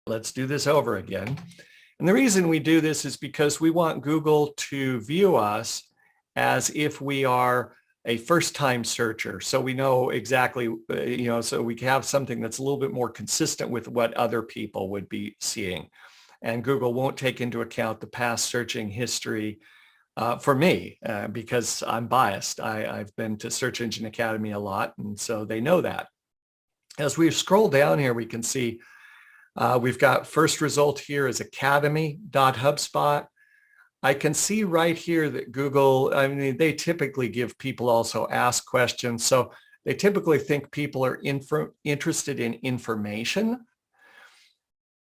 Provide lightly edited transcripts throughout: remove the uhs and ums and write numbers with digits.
Let's do this over again. And the reason we do this is because we want Google to view us as if we are a first-time searcher. So we know exactly, so we have something that's a little bit more consistent with what other people would be seeing. And Google won't take into account the past searching history for me because I'm biased. I've been to Search Engine Academy a lot, and so they know that. As we scroll down here, we can see we've got first result here is academy.hubspot. I can see right here that Google, they typically give people also ask questions. So they typically think people are interested in information.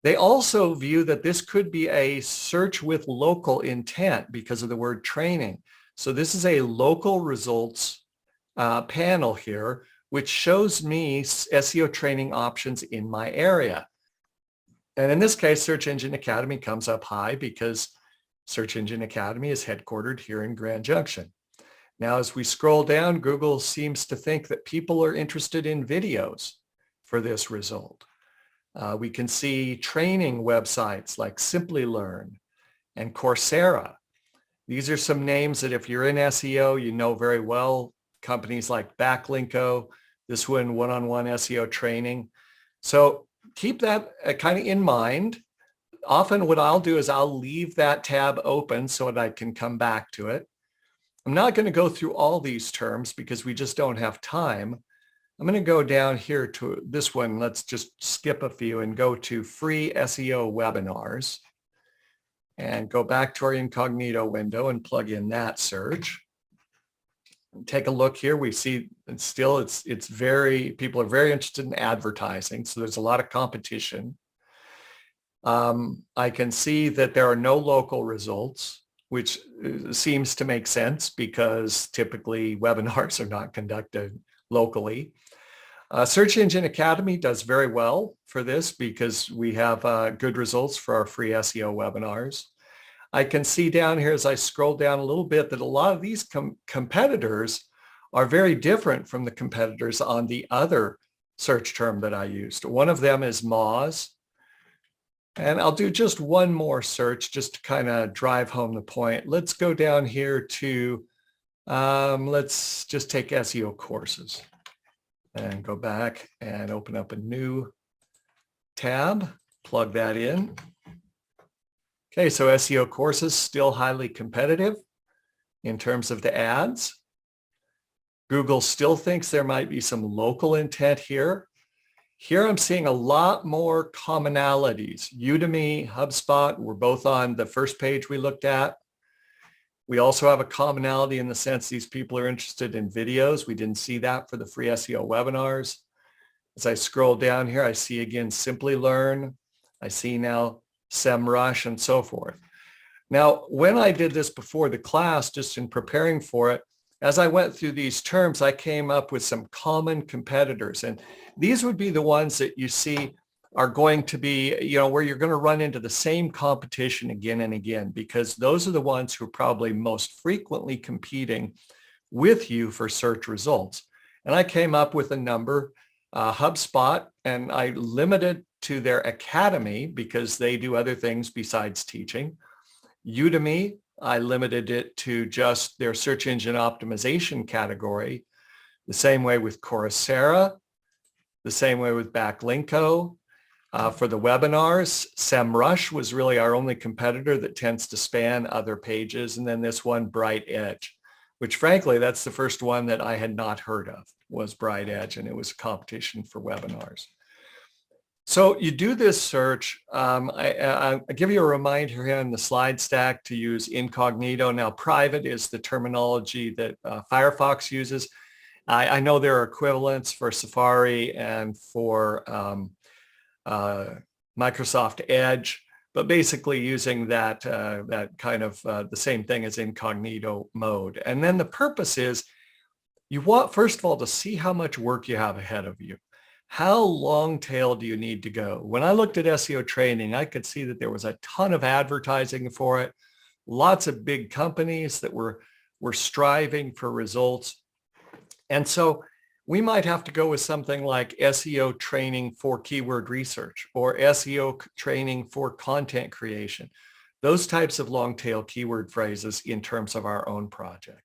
They also view that this could be a search with local intent because of the word training. So this is a local results panel here, which shows me SEO training options in my area. And in this case, Search Engine Academy comes up high because Search Engine Academy is headquartered here in Grand Junction. Now, as we scroll down, Google seems to think that people are interested in videos for this result. We can see training websites like Simply Learn and Coursera. These are some names that if you're in SEO, you know very well. Companies like Backlinko, this one-on-one SEO training. So keep that kind of in mind. Often what I'll do is I'll leave that tab open so that I can come back to it. I'm not going to go through all these terms because we just don't have time. I'm going to go down here to this one. Let's just skip a few and go to free SEO webinars and go back to our incognito window and plug in that search. Take a look here. We see still people are very interested in advertising. So there's a lot of competition. I can see that there are no local results, which seems to make sense because typically webinars are not conducted locally. Search Engine Academy does very well for this because we have good results for our free SEO webinars. I can see down here as I scroll down a little bit that a lot of these competitors are very different from the competitors on the other search term that I used. One of them is Moz. And I'll do just one more search just to kind of drive home the point. Let's go down here to, let's just take SEO courses and go back and open up a new tab, plug that in. Okay, so SEO courses still highly competitive in terms of the ads. Google still thinks there might be some local intent here. Here I'm seeing a lot more commonalities. Udemy, HubSpot, we're both on the first page we looked at. We also have a commonality in the sense these people are interested in videos. We didn't see that for the free SEO webinars. As I scroll down here, I see again Simply Learn. I see now SEMrush and so forth. Now, when I did this before the class, just in preparing for it, as I went through these terms, I came up with some common competitors. And these would be the ones that you see are going to be, where you're going to run into the same competition again and again, because those are the ones who are probably most frequently competing with you for search results. And I came up with a number, HubSpot, and I limited to their academy because they do other things besides teaching. Udemy, I limited it to just their search engine optimization category. The same way with Coursera, the same way with Backlinko. For the webinars, SEMrush was really our only competitor that tends to span other pages. And then this one, Bright Edge, which frankly, that's the first one that I had not heard of, was Bright Edge, and it was a competition for webinars. So you do this search. I give you a reminder here in the slide stack to use incognito. Now, private is the terminology that Firefox uses. I know there are equivalents for Safari and for Microsoft Edge, but basically using that kind of the same thing as incognito mode. And then the purpose is you want, first of all, to see how much work you have ahead of you. How long tail do you need to go? When I looked at SEO training, I could see that there was a ton of advertising for it. Lots of big companies that were striving for results. And so we might have to go with something like SEO training for keyword research or SEO training for content creation, those types of long tail keyword phrases in terms of our own project.